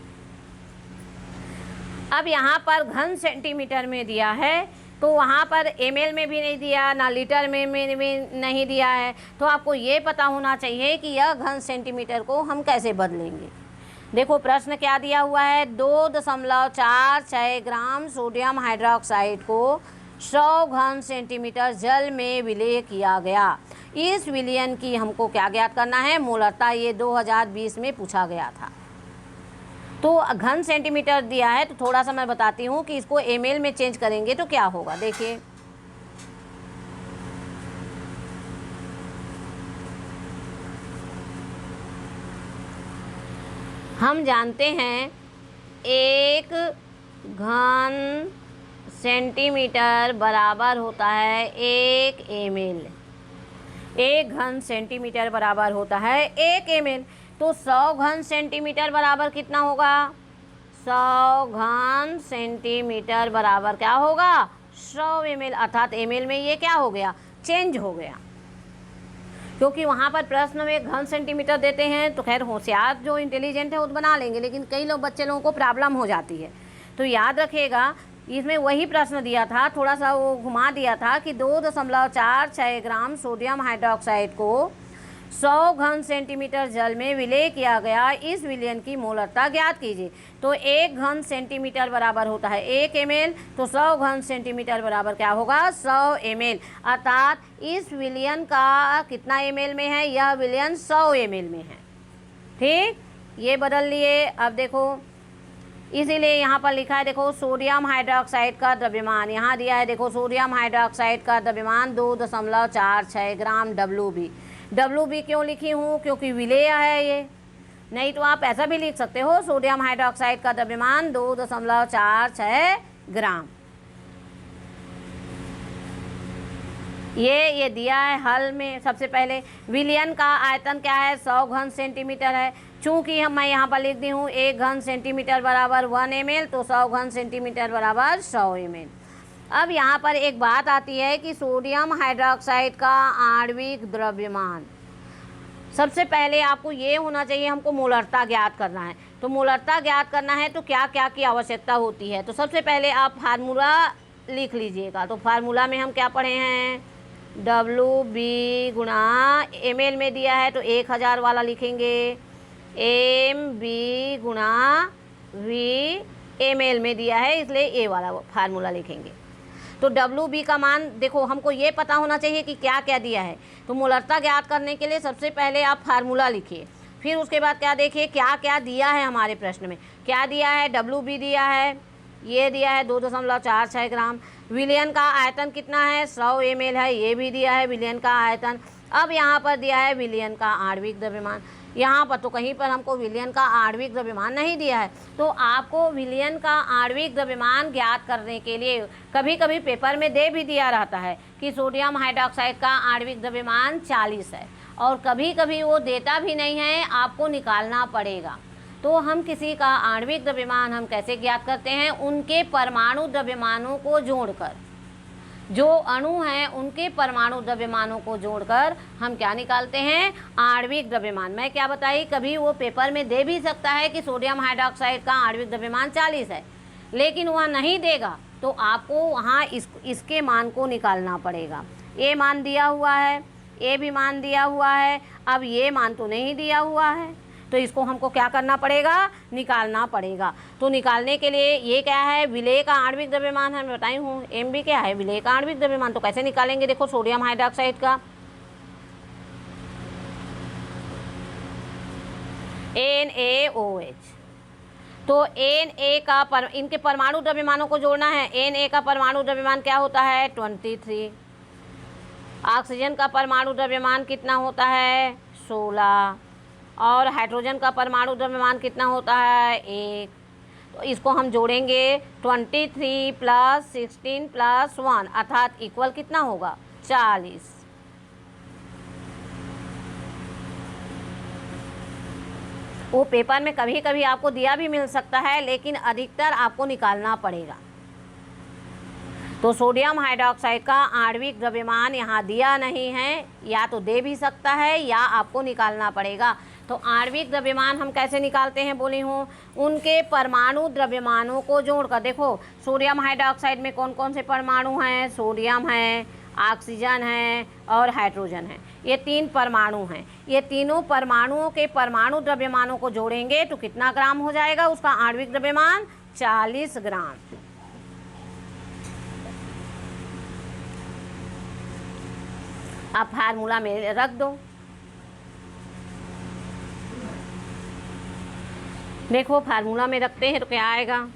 अब यहाँ पर घन सेंटीमीटर में दिया है, तो वहाँ पर ml में भी नहीं दिया, ना लीटर में भी नहीं दिया है। तो आपको ये पता होना चाहिए कि यह घन सेंटीमीटर को हम कैसे बदलेंगे। देखो प्रश्न क्या दिया हुआ है, 2.46 ग्राम सोडियम हाइड्रोक्साइड को 100 घन सेंटीमीटर जल में विलेय किया गया। इस विलयन की हमको क्या ज्ञात करना है? मोलरता। ये 2020 में पूछा गया था। तो घन सेंटीमीटर दिया है, तो थोड़ा सा मैं बताती हूँ कि इसको ml में चेंज करेंगे तो क्या होगा। देखिए हम जानते हैं 1 घन सेंटीमीटर बराबर होता है 1 ml। 1 घन सेंटीमीटर बराबर होता है 1 ml। तो 100 घन सेंटीमीटर बराबर कितना होगा? 100 घन सेंटीमीटर बराबर क्या होगा? 100 ml, अर्थात ml में ये क्या हो गया? चेंज हो गया। क्योंकि वहाँ पर प्रश्न में घन सेंटीमीटर देते हैं तो खैर होशियार जो इंटेलिजेंट है वो बना लेंगे, लेकिन कई बच्चे लोगों को प्रॉब्लम हो जाती है। तो याद रखिएगा, इसमें वही प्रश्न दिया था, थोड़ा सा वो घुमा दिया था कि 2.46 ग्राम सोडियम हाइड्रोक्साइड को 100 घन सेंटीमीटर जल में विलेय किया गया। इस विलयन की मोलरता ज्ञात कीजिए। तो 1 घन सेंटीमीटर बराबर होता है 1 ml, तो 100 घन सेंटीमीटर बराबर क्या होगा? 100 ml, अर्थात इस विलयन का कितना ml में है? यह विलयन 100 ml में है। ठीक, ये बदल लिए। अब देखो, इसीलिए यहाँ पर लिखा है, देखो सोडियम हाइड्रोक्साइड का द्रव्यमान यहाँ दिया है। देखो सोडियम हाइड्रोक्साइड का द्रव्यमान 2.46 ग्राम WB क्यों लिखी हूँ? क्योंकि विलेय है ये। नहीं तो आप ऐसा भी लिख सकते हो, सोडियम हाइड्रोक्साइड का द्रव्यमान 2.46 ग्राम। ये दिया है हल में। सबसे पहले विलयन का आयतन क्या है? 100 घन सेंटीमीटर है। चूँकि मैं यहाँ पर लिख दी हूँ 1 घन सेंटीमीटर बराबर 1 ml, तो 100 घन सेंटीमीटर बराबर 100 ml। अब यहाँ पर एक बात आती है कि सोडियम हाइड्रोक्साइड का आणविक द्रव्यमान। सबसे पहले आपको ये होना चाहिए, हमको मोलरता ज्ञात करना है। तो मोलरता ज्ञात करना है तो क्या क्या की आवश्यकता होती है? तो सबसे पहले आप फार्मूला लिख लीजिएगा। तो फार्मूला में हम क्या पढ़े हैं? WB गुणा ml में दिया है तो 1000 वाला लिखेंगे, MB गुणा V ml में दिया है इसलिए ए वाला फार्मूला लिखेंगे। तो WB का मान देखो, हमको ये पता होना चाहिए कि क्या क्या दिया है। तो मोलरता ज्ञात करने के लिए सबसे पहले आप फार्मूला लिखिए, फिर उसके बाद क्या देखिए क्या क्या दिया है हमारे प्रश्न में। क्या दिया है? WB दिया है, ये दिया है 2.46 ग्राम। विलयन का आयतन कितना है? 100 ml है, ये भी दिया है विलयन का आयतन। अब यहाँ पर दिया है विलयन का आणविक द्रव्यमान। यहाँ पर तो कहीं पर हमको विलयन का आणविक द्रव्यमान नहीं दिया है। तो आपको विलयन का आणविक द्रव्यमान ज्ञात करने के लिए कभी कभी पेपर में दे भी दिया रहता है कि सोडियम हाइड्रोक्साइड का आणविक द्रव्यमान 40 है, और कभी कभी वो देता भी नहीं है, आपको निकालना पड़ेगा। तो हम किसी का आणविक द्रव्यमान हम कैसे ज्ञात करते हैं? उनके परमाणु द्रव्यमानों को जोड़कर, जो अणु हैं उनके परमाणु द्रव्यमानों को जोड़कर हम क्या निकालते हैं? आणविक द्रव्यमान। मैं क्या बताई, कभी वो पेपर में दे भी सकता है कि सोडियम हाइड्रोक्साइड का आणविक द्रव्यमान 40 है, लेकिन वह नहीं देगा तो आपको वहाँ इसके मान को निकालना पड़ेगा। ये मान दिया हुआ है, ये भी मान दिया हुआ है, अब ये मान तो नहीं दिया हुआ है, तो इसको हमको क्या करना पड़ेगा, निकालना पड़ेगा। तो निकालने के लिए ये क्या है, विलेय का आणविक द्रव्यमान है, मैं बताई हूँ। Mb क्या है, विलेय का आणविक द्रव्यमान। तो कैसे निकालेंगे, देखो सोडियम हाइड्रोक्साइड का NaOH, तो Na का इनके परमाणु द्रव्यमानों को जोड़ना है। Na का परमाणु द्रव्यमान क्या होता है, 23। ऑक्सीजन का परमाणु द्रव्यमान कितना होता है, 16। और हाइड्रोजन का परमाणु द्रव्यमान कितना होता है, 1। तो इसको हम जोड़ेंगे 23 + 16 + 1 अर्थात इक्वल कितना होगा, 40। वो पेपर में कभी कभी आपको दिया भी मिल सकता है, लेकिन अधिकतर आपको निकालना पड़ेगा। तो सोडियम हाइड्रोक्साइड का आणविक द्रव्यमान यहाँ दिया नहीं है, या तो दे भी सकता है या आपको निकालना पड़ेगा। तो आणविक द्रव्यमान हम कैसे निकालते हैं बोली हूँ, उनके परमाणु द्रव्यमानों को जोड़कर। देखो सोडियम हाइड्रोक्साइड में कौन कौन से परमाणु हैं, सोडियम है, ऑक्सीजन है और हाइड्रोजन है। ये 3 परमाणु हैं। ये तीनों परमाणुओं के परमाणु द्रव्यमानों को जोड़ेंगे तो कितना ग्राम हो जाएगा उसका आणविक द्रव्यमान, 40 ग्राम। अब फार्मूला में रख दो। देखो फार्मूला में रखते हैं तो क्या आएगा,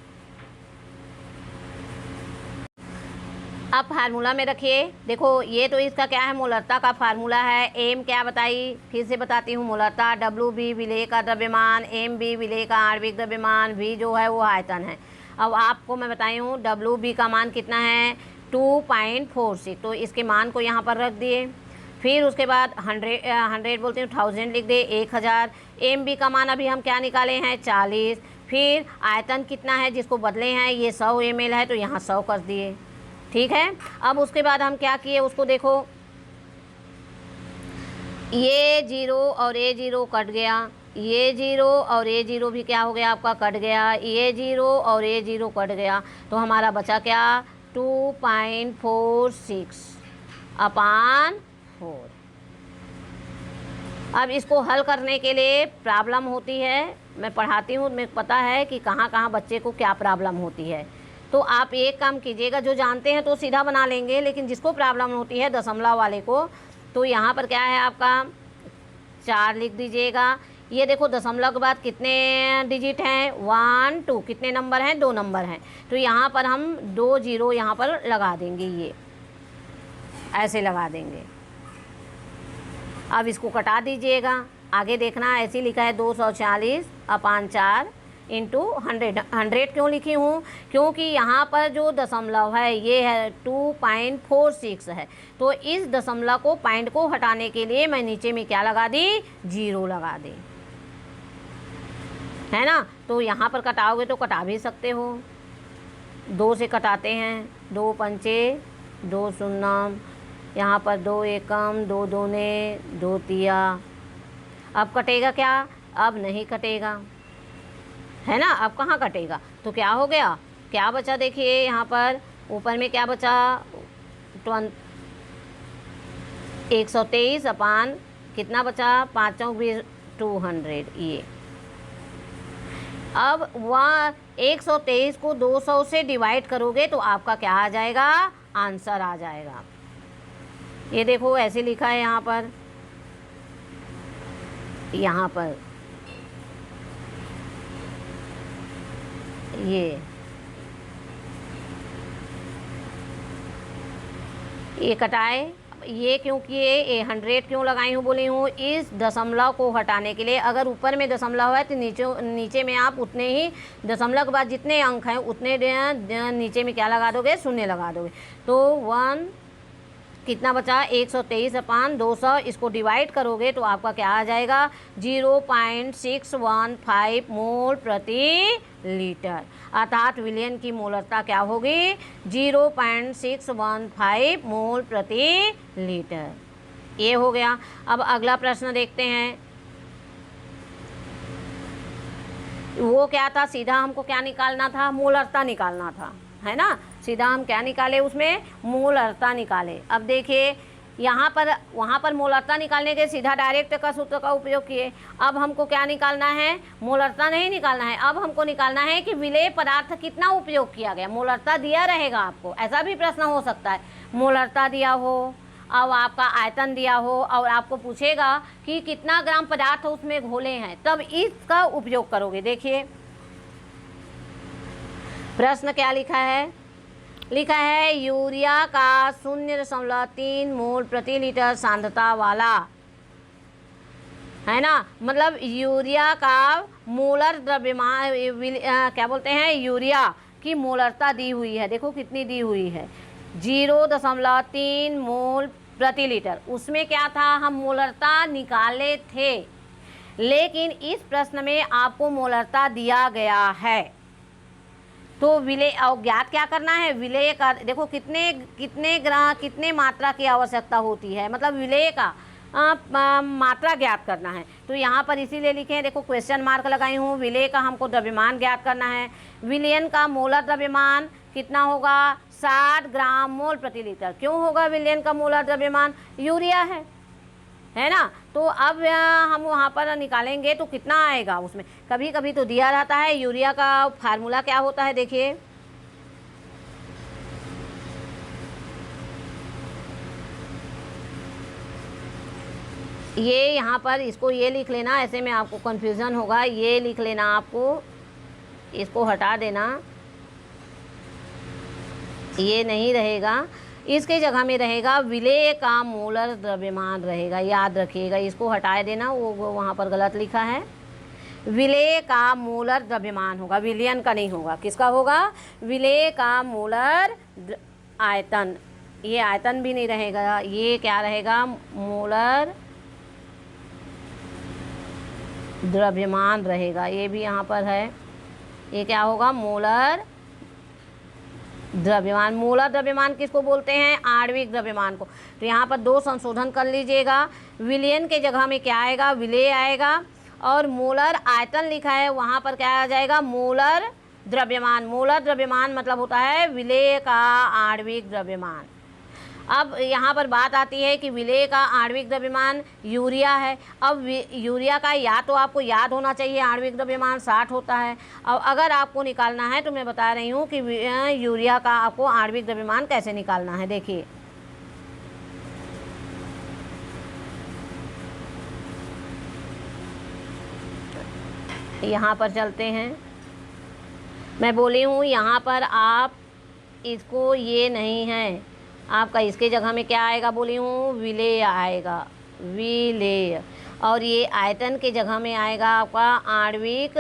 अब फार्मूला में रखिए। देखो ये तो इसका क्या है, मोलरता का फार्मूला है। एम क्या बताई, फिर से बताती हूँ, मोलरता। WB विलेय का द्रव्यमान, MB विलेय का आणविक द्रव्यमान, V जो है वो आयतन है। अब आपको मैं बताई हूँ WB का मान कितना है, 2.46। तो इसके मान को यहाँ पर रख दिए। फिर उसके बाद 100 बोलते हैं, 1000 लिख दे, 1000। MB का मान अभी हम क्या निकाले हैं, 40। फिर आयतन कितना है जिसको बदले हैं, ये 100 ml है, तो यहाँ 100 कर दिए। ठीक है। अब उसके बाद हम क्या किए उसको देखो, ये 0 और ये 0 कट गया, ये 0 और ये 0 भी क्या हो गया आपका, कट गया। ये 0 और ये 0 कट गया, तो हमारा बचा क्या, 2.46/4। अब इसको हल करने के लिए प्रॉब्लम होती है, मैं पढ़ाती हूँ, मुझे पता है कि कहाँ कहाँ बच्चे को क्या प्रॉब्लम होती है। तो आप एक काम कीजिएगा, जो जानते हैं तो सीधा बना लेंगे, लेकिन जिसको प्रॉब्लम होती है दशमलव वाले को, तो यहाँ पर क्या है आपका 4 लिख दीजिएगा। ये देखो दशमलव के बाद कितने डिजिट हैं, 1 2, कितने नंबर हैं, 2 नंबर हैं। तो यहाँ पर हम 2 0 यहाँ पर लगा देंगे, ये ऐसे लगा देंगे। अब इसको कटा दीजिएगा, आगे देखना ऐसे लिखा है 240/4 इंटू 100 क्यों लिखी हूँ, क्योंकि यहाँ पर जो दशमलव है ये है 2.46 है। तो इस दशमलव को पॉइंट को हटाने के लिए मैं नीचे में क्या लगा दी, 0 लगा दी, है ना। तो यहाँ पर कटाओगे तो कटा भी सकते हो, 2 से कटाते हैं, 2 पंचे 2 शून्यम, यहाँ पर 2 एकम, 2 दूने 2 तिया। अब कटेगा क्या, अब नहीं कटेगा, है ना। अब कहाँ कटेगा, तो क्या हो गया, क्या बचा, देखिए यहाँ पर ऊपर में क्या बचा, 123 अपान कितना बचा, 5 चौक 200। ये अब वह 123 को 200 से डिवाइड करोगे तो आपका क्या आ जाएगा, आंसर आ जाएगा। ये देखो ऐसे लिखा है यहाँ पर, यहाँ पर ये कटाए, ये क्योंकि ये 100 क्यों लगाई हूँ बोली हूँ, इस दशमलव को हटाने के लिए। अगर ऊपर में दशमलव है तो नीचे में आप उतने ही दशमलव के बाद जितने अंक हैं उतने नीचे में क्या लगा दोगे, शून्य लगा दोगे। तो 1 कितना बचा, 123/200। इसको डिवाइड करोगे तो आपका क्या आ जाएगा, 0.615 मोल प्रति लीटर। अर्थात विलयन की मोलरता क्या होगी, 0.615 मोल प्रति लीटर। ये हो गया। अब अगला प्रश्न देखते हैं, वो क्या था, सीधा हमको क्या निकालना था, मोलरता निकालना था, है ना। सीधा हम क्या निकाले, उसमें मोलरता निकाले। अब देखिए यहाँ पर वहाँ पर मोलरता निकालने के सीधा डायरेक्ट का सूत्र का उपयोग किए। अब हमको क्या निकालना है, मोलरता नहीं निकालना है, अब हमको निकालना है कि विलेय पदार्थ कितना उपयोग किया गया। मोलरता दिया रहेगा आपको, ऐसा भी प्रश्न हो सकता है, मोलरता दिया हो, अब आपका आयतन दिया हो और आपको पूछेगा कि कितना ग्राम पदार्थ उसमें घोले हैं, तब इसका उपयोग करोगे। देखिए प्रश्न क्या लिखा है, लिखा है यूरिया का 0.3 मोल प्रति लीटर सांद्रता वाला, है ना, मतलब यूरिया का मोलर द्रव्यमान क्या बोलते हैं, यूरिया की मोलरता दी हुई है, देखो कितनी दी हुई है, 0.3 मोल प्रति लीटर। उसमें क्या था, हम मोलरता निकाले थे, लेकिन इस प्रश्न में आपको मोलरता दिया गया है, तो विलेय और ज्ञात क्या करना है, विलेय का देखो कितने मात्रा की आवश्यकता होती है, मतलब विलेय का मात्रा ज्ञात करना है। तो यहाँ पर इसीलिए लिखे हैं, देखो क्वेश्चन मार्क लगाई हूँ, विलेय का हमको द्रव्यमान ज्ञात करना है। विलयन का मोलर द्रव्यमान कितना होगा, 60 ग्राम मोल प्रति लीटर। क्यों होगा विलयन का मोलर द्रव्यमान, यूरिया है ना। तो अब हम वहाँ पर निकालेंगे तो कितना आएगा, उसमें कभी कभी तो दिया रहता है। यूरिया का फार्मूला क्या होता है, देखिए ये यहाँ पर इसको ये लिख लेना, ऐसे में आपको कन्फ्यूज़न होगा, ये लिख लेना, आपको इसको हटा देना, ये नहीं रहेगा, इसके जगह में रहेगा विलेय का मोलर द्रव्यमान रहेगा, याद रखिएगा, इसको हटा देना, वो वहाँ पर गलत लिखा है। विलेय का मोलर द्रव्यमान होगा, विलयन का नहीं होगा, किसका होगा, विलेय का मोलर आयतन, ये आयतन भी नहीं रहेगा, ये क्या रहेगा, मोलर द्रव्यमान रहेगा, ये भी यहाँ पर है, ये क्या होगा, मोलर द्रव्यमान। मोलर द्रव्यमान किसको बोलते हैं, आणविक द्रव्यमान को। तो यहाँ पर 2 संशोधन कर लीजिएगा, विलयन के जगह में क्या आएगा, विलेय आएगा, और मोलर आयतन लिखा है वहाँ पर क्या आ जाएगा, मोलर द्रव्यमान। मोलर द्रव्यमान मतलब होता है विलेय का आणविक द्रव्यमान। अब यहाँ पर बात आती है कि विलेय का आणविक द्रव्यमान यूरिया है। अब यूरिया का या तो आपको याद होना चाहिए आणविक द्रव्यमान 60 होता है। अब अगर आपको निकालना है तो मैं बता रही हूँ कि यूरिया का आपको आणविक द्रव्यमान कैसे निकालना है। देखिए यहाँ पर चलते हैं, मैं बोली हूँ यहाँ पर आप इसको, ये नहीं है आपका, इसके जगह में क्या आएगा, बोली हूँ विलेय आएगा, विलेय, और ये आयतन के जगह में आएगा आपका आणविक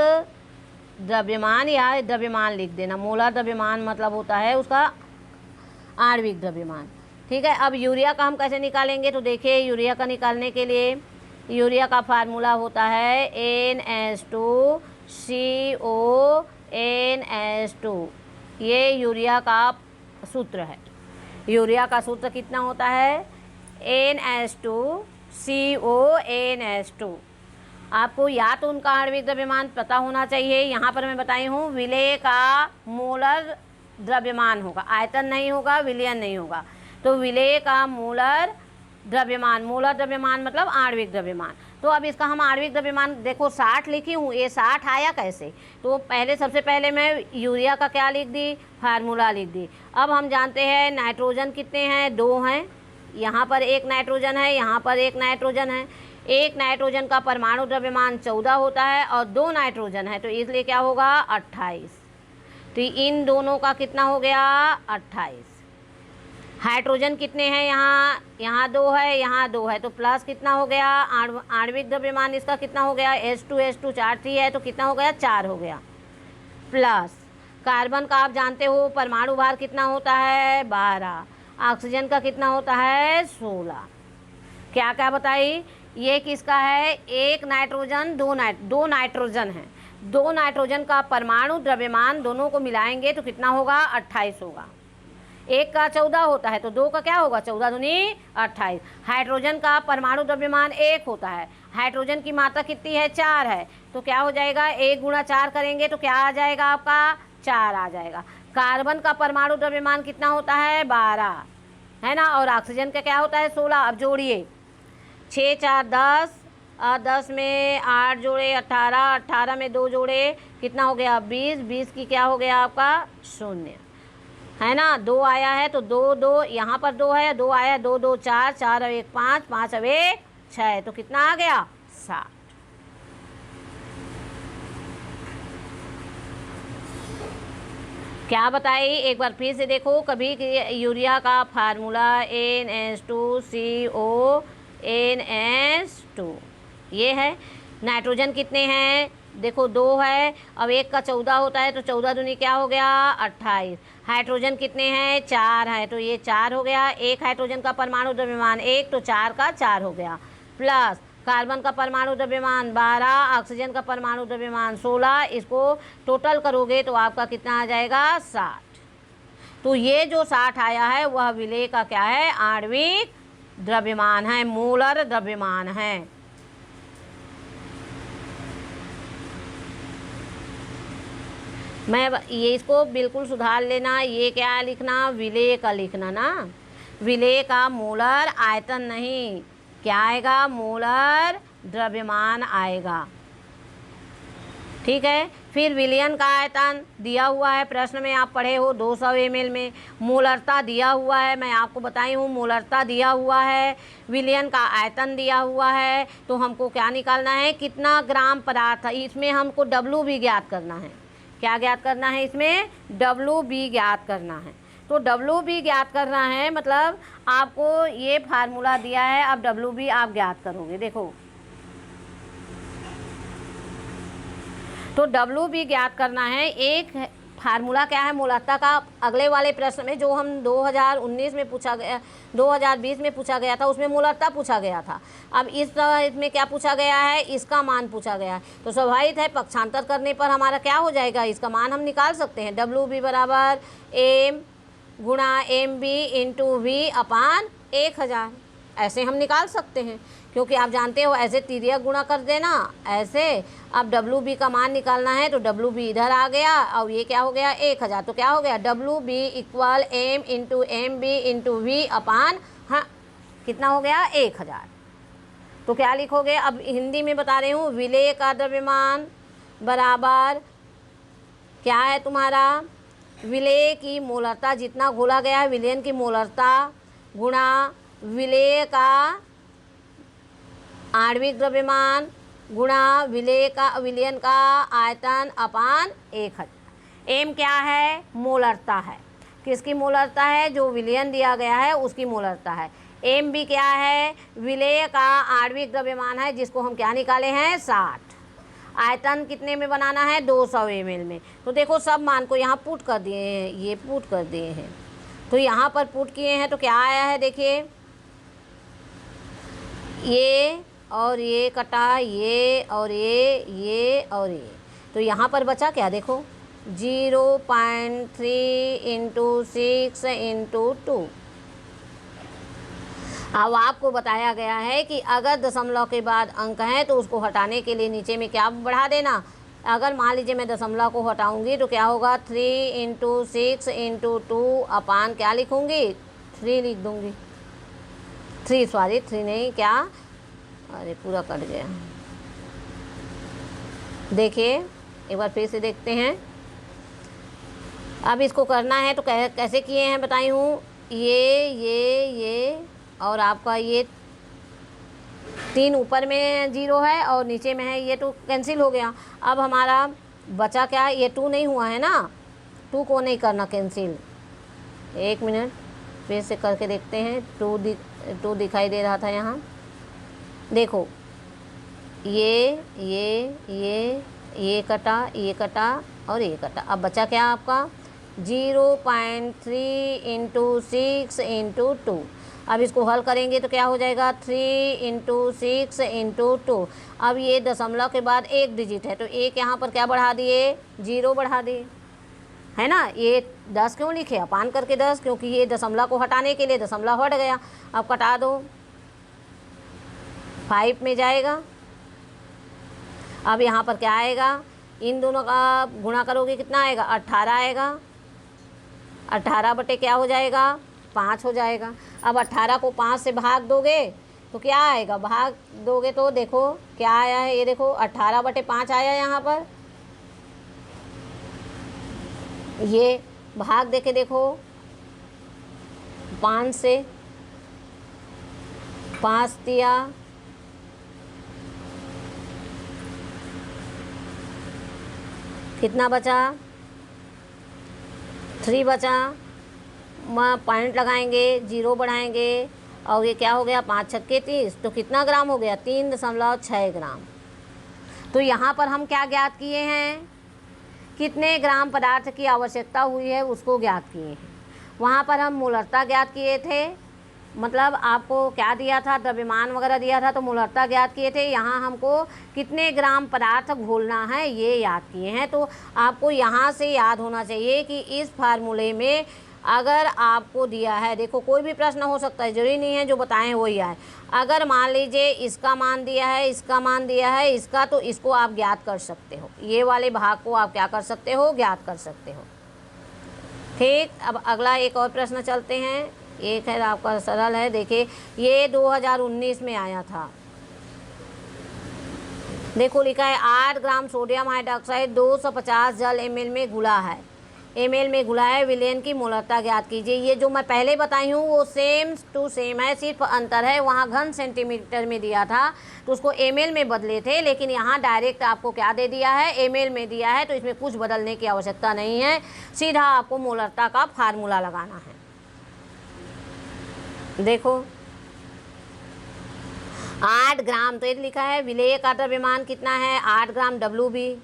द्रव्यमान, या द्रव्यमान लिख देना, मोलर द्रव्यमान मतलब होता है उसका आणविक द्रव्यमान। ठीक है, अब यूरिया का हम कैसे निकालेंगे, तो देखिए यूरिया का निकालने के लिए यूरिया का फार्मूला होता है NH2CONH2, ये यूरिया का सूत्र है। यूरिया का सूत्र कितना होता है, NH2CONH2। आपको या तो उनका आणविक द्रव्यमान पता होना चाहिए, यहाँ पर मैं बताई हूँ विलेय का मोलर द्रव्यमान होगा, आयतन नहीं होगा, विलयन नहीं होगा। तो विलेय का मोलर द्रव्यमान, मोलर द्रव्यमान मतलब आणविक द्रव्यमान। तो अब इसका हम आणविक द्रव्यमान देखो 60 लिखी हूँ, ये 60 आया कैसे, तो पहले सबसे पहले मैं यूरिया का क्या लिख दी, फार्मूला लिख दी। अब हम जानते हैं नाइट्रोजन कितने हैं, 2 हैं, यहाँ पर 1 नाइट्रोजन है, यहाँ पर 1 नाइट्रोजन है। 1 नाइट्रोजन का परमाणु द्रव्यमान 14 होता है और 2 नाइट्रोजन है, तो इसलिए क्या होगा 28। तो इन दोनों का कितना हो गया 28। हाइड्रोजन कितने हैं, यहाँ 2 है, यहाँ 2 है, तो प्लस कितना हो गया, आणविक द्रव्यमान इसका कितना हो गया, H2 4 3 है, तो कितना हो गया 4 हो गया। प्लस कार्बन का आप जानते हो परमाणु भार कितना होता है 12, ऑक्सीजन का कितना होता है 16। क्या क्या बताई, ये किसका है, 1 नाइट्रोजन 2 नाइट्रोजन है, 2 नाइट्रोजन का परमाणु द्रव्यमान दोनों को मिलाएंगे तो कितना होगा 28 होगा। 1 का 14 होता है तो 2 का क्या होगा 14 दूनी 28। हाइड्रोजन का परमाणु द्रव्यमान 1 होता है, हाइड्रोजन की मात्रा कितनी है 4 है, तो क्या हो जाएगा 1 गुणा 4 करेंगे तो क्या आ जाएगा आपका 4 आ जाएगा। कार्बन का परमाणु द्रव्यमान कितना होता है 12, है ना, और ऑक्सीजन का क्या होता है 16। अब जोड़िए 6 4 10, 10 में 8 जोड़े 18, 18 में 2 जोड़े कितना हो गया 20, 20 की क्या हो गया आपका 0, है ना। 2 आया है तो 2 2 यहाँ पर 2 है, 2 आया 2 2 4, 4 और 1 5, 5 और 1 6, तो कितना आ गया 7। क्या बताई एक बार फिर से देखो, कभी यूरिया का फार्मूला NH2CO NH2 ये है। नाइट्रोजन कितने हैं देखो 2 है, अब 1 का 14 होता है तो 14 दूनी क्या हो गया 28। हाइड्रोजन कितने हैं 4 है तो ये 4 हो गया। एक हाइड्रोजन का परमाणु द्रव्यमान 1 तो 4 का 4 हो गया, प्लस कार्बन का परमाणु द्रव्यमान 12, ऑक्सीजन का परमाणु द्रव्यमान 16, इसको टोटल करोगे तो आपका कितना आ जाएगा 60। तो ये जो 60 आया है वह विलेय का क्या है आणविक द्रव्यमान है, मोलर द्रव्यमान है। मैं ये इसको बिल्कुल सुधार लेना, ये क्या लिखना विलेय का लिखना ना, विलेय का मोलर आयतन नहीं, क्या आएगा मोलर द्रव्यमान आएगा, ठीक है। फिर विलयन का आयतन दिया हुआ है, प्रश्न में आप पढ़े हो 200 ml में। मोलरता दिया हुआ है, मैं आपको बताई हूँ मोलरता दिया हुआ है, विलयन का आयतन दिया हुआ है, तो हमको क्या निकालना है कितना ग्राम पदार्थ है। इसमें हमको W भी ज्ञात करना है, क्या ज्ञात करना है इसमें WB ज्ञात करना है। तो WB ज्ञात करना है मतलब आपको ये फार्मूला दिया है, अब WB आप ज्ञात करोगे। देखो तो WB ज्ञात करना है, एक फार्मूला क्या है मोलरता का। अगले वाले प्रश्न में जो हम 2019 में पूछा गया 2020 में पूछा गया था उसमें मोलरता पूछा गया था, अब इसमें क्या पूछा गया है इसका मान पूछा गया है। तो स्वाभाविक है पक्षांतर करने पर हमारा क्या हो जाएगा, इसका मान हम निकाल सकते हैं। WB बराबर M गुणा MB इंटू V अपान 1000, ऐसे हम निकाल सकते हैं, क्योंकि आप जानते हो ऐसे तिर्यक गुणा कर देना ऐसे। अब WB का मान निकालना है तो WB इधर आ गया और ये क्या हो गया 1000, तो क्या हो गया WB equal M into MB into V अपान हाँ कितना हो गया 1000। तो क्या लिखोगे, अब हिंदी में बता रही हूँ, विलेय का द्रव्यमान बराबर क्या है तुम्हारा विलेय की मोलरता, जितना घोला गया है विलयन की मोलरता गुणा विलेय का आणविक द्रव्यमान गुणा विलयन का आयतन अपान 1000। M क्या है मोलरता है, किसकी मोलरता है जो विलयन दिया गया है उसकी मोलरता है। MB क्या है विलेय का आणविक द्रव्यमान है, जिसको हम क्या निकाले हैं 60। आयतन कितने में बनाना है 200 ml में। तो देखो सब मान को यहाँ पुट कर दिए हैं, ये पुट कर दिए हैं, तो यहाँ पर पुट किए हैं तो क्या आया है देखिए, ये और ये कटा, ये और ये और ये, तो यहाँ पर बचा क्या देखो 0.3 इंटू 6 इंटू 2। अब आपको बताया गया है कि अगर दशमलव के बाद अंक हैं तो उसको हटाने के लिए नीचे में क्या बढ़ा देना। अगर मान लीजिए मैं दशमलव को हटाऊंगी तो क्या होगा 3 इंटू 6 इंटू 2 अपान क्या लिखूंगी 3 लिख दूंगी, 3 नहीं क्या, अरे पूरा कट गया। देखिए एक बार फिर से देखते हैं। अब इसको करना है तो कैसे किए हैं बताई हूँ, ये और आपका ये 3 ऊपर में 0 है और नीचे में है, ये 2 कैंसिल हो गया। अब हमारा बचा क्या, ये 2 नहीं हुआ है ना, 2 को नहीं करना कैंसिल। 1 मिनट फिर से करके देखते हैं, 2 दिखाई दे रहा था यहाँ, देखो ये कटा, ये कटा और ये कटा। अब बचा क्या आपका 0.3 इंटू 6 इंटू 2। अब इसको हल करेंगे तो क्या हो जाएगा 3 इंटू 6 इंटू 2। अब ये दशमलव के बाद 1 डिजिट है तो 1 यहाँ पर क्या बढ़ा दिए 0 बढ़ा दिए, है ना। ये 10 क्यों लिखे अपान करके 10, क्योंकि ये दशमलव को हटाने के लिए दशमलव हट गया। अब कटा दो 5 में जाएगा। अब यहाँ पर क्या आएगा, इन दोनों का गुणा करोगे कितना आएगा 18 आएगा, 18 बटे क्या हो जाएगा 5 हो जाएगा। अब 18 को 5 से भाग दोगे तो क्या आएगा, भाग दोगे तो देखो क्या आया है, ये देखो 18/5 आया यहाँ पर। ये भाग देके देखो 5 से 5 दिया, कितना बचा, 3 बचा। पॉइंट लगाएंगे, 0 बढ़ाएंगे और ये क्या हो गया, 5 छक्के 30, तो कितना ग्राम हो गया, 3.6 ग्राम। तो यहाँ पर हम क्या ज्ञात किए हैं, कितने ग्राम पदार्थ की आवश्यकता हुई है उसको ज्ञात किए हैं। वहाँ पर हम मूलरता ज्ञात किए थे, मतलब आपको क्या दिया था, द्रव्यमान वगैरह दिया था तो मूलरता ज्ञात किए थे। यहाँ हमको कितने ग्राम पदार्थ घोलना है ये याद किए हैं। तो आपको यहाँ से याद होना चाहिए कि इस फार्मूले में अगर आपको दिया है, देखो कोई भी प्रश्न हो सकता है, जरूरी नहीं है जो बताएं वही आए। अगर मान लीजिए इसका मान दिया है, इसका मान दिया है, इसका, तो इसको आप ज्ञात कर सकते हो, ये वाले भाग को आप क्या कर सकते हो, ज्ञात कर सकते हो। ठीक, अब अगला एक और प्रश्न चलते हैं। एक है आपका सरल है, देखिए ये 2019 में आया था। देखो लिखा है 8 ग्राम सोडियम हाइड्रोक्साइड 250 जल ml में घुला है, ml में घुला है, विलयन की मूलरता ज्ञात कीजिए। ये जो मैं पहले बताई हूँ वो सेम टू सेम है, सिर्फ अंतर है, वहाँ घन सेंटीमीटर में दिया था तो उसको ml में बदले थे, लेकिन यहाँ डायरेक्ट आपको क्या दे दिया है, ml में दिया है, तो इसमें कुछ बदलने की आवश्यकता नहीं है, सीधा आपको मूलरता का फार्मूला लगाना है। देखो 8 ग्राम, तो ये लिखा है विलेय का द्रव्यमान कितना है, 8 ग्राम WB।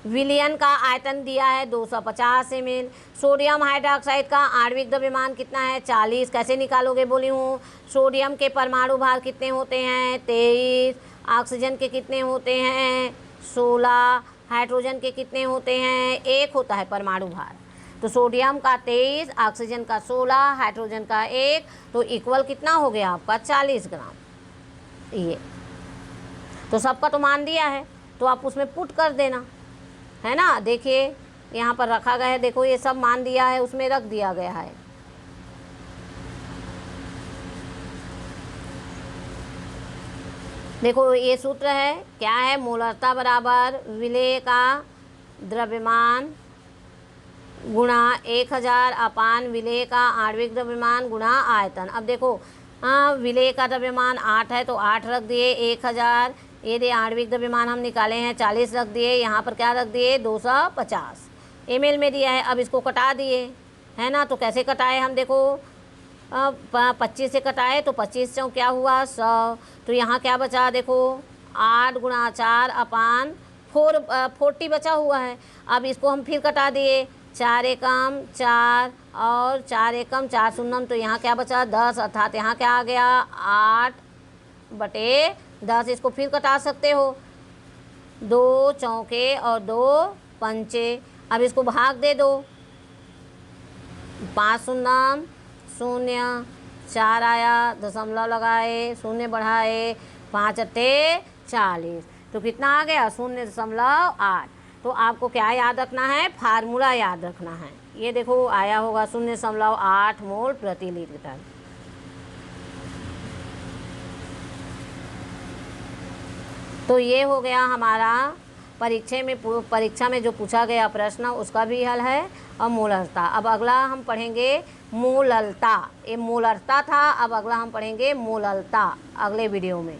विलयन का आयतन दिया है 250 ml। सोडियम हाइड्रोक्साइड का आणविक द्रव्यमान कितना है, 40। कैसे निकालोगे बोली हूँ, सोडियम के परमाणु भार कितने होते हैं, 23। ऑक्सीजन के कितने होते हैं, 16। हाइड्रोजन के कितने होते हैं, 1 होता है परमाणु भार। तो सोडियम का 23, ऑक्सीजन का 16, हाइड्रोजन का 1, तो इक्वल कितना हो गया आपका 40 ग्राम। ये तो सबका तो मान दिया है, तो आप उसमें पुट कर देना है ना। देखिए यहाँ पर रखा गया है, देखो ये सब मान दिया है, उसमें रख दिया गया है। देखो ये सूत्र है, क्या है, मूलरता बराबर विलेय का द्रव्यमान गुणा 1000 अपान विलेय का आणविक द्रव्यमान गुणा आयतन। अब देखो विलेय का द्रव्यमान 8 है तो 8 रख दिए, 1000, ये दे आणविक द्रव्यमान हम निकाले हैं 40 रख दिए, यहाँ पर क्या रख दिए 250 ml में दिया है। अब इसको कटा दिए है ना, तो कैसे कटाए हम, देखो 25 से कटाए तो 25 चौक क्या हुआ 100, तो यहाँ क्या बचा, देखो 8 गुणा 4 अपान 40 बचा हुआ है। अब इसको हम फिर कटा दिए, 4 एकम 4 और 4 एकम 4 शून्यम, तो यहाँ क्या बचा 10, अर्थात यहाँ क्या आ गया 8/10। इसको फिर कटा सकते हो, 2 चौके और 2 पंचे। अब इसको भाग दे दो, 5 शून्यम 0, 4 आया, दशमलव लगाए, 0 बढ़ाए, 5 अट्ठे 40, तो कितना आ गया 0.8। तो आपको क्या याद रखना है, फार्मूला याद रखना है। ये देखो आया होगा 0.8 मोल प्रति लीटर। तो ये हो गया हमारा परीक्षा में जो पूछा गया प्रश्न उसका भी हल है और मूलरता। अब अगला हम पढ़ेंगे मूललता। ये मूलरता था, अब अगला हम पढ़ेंगे मूललता अगले वीडियो में।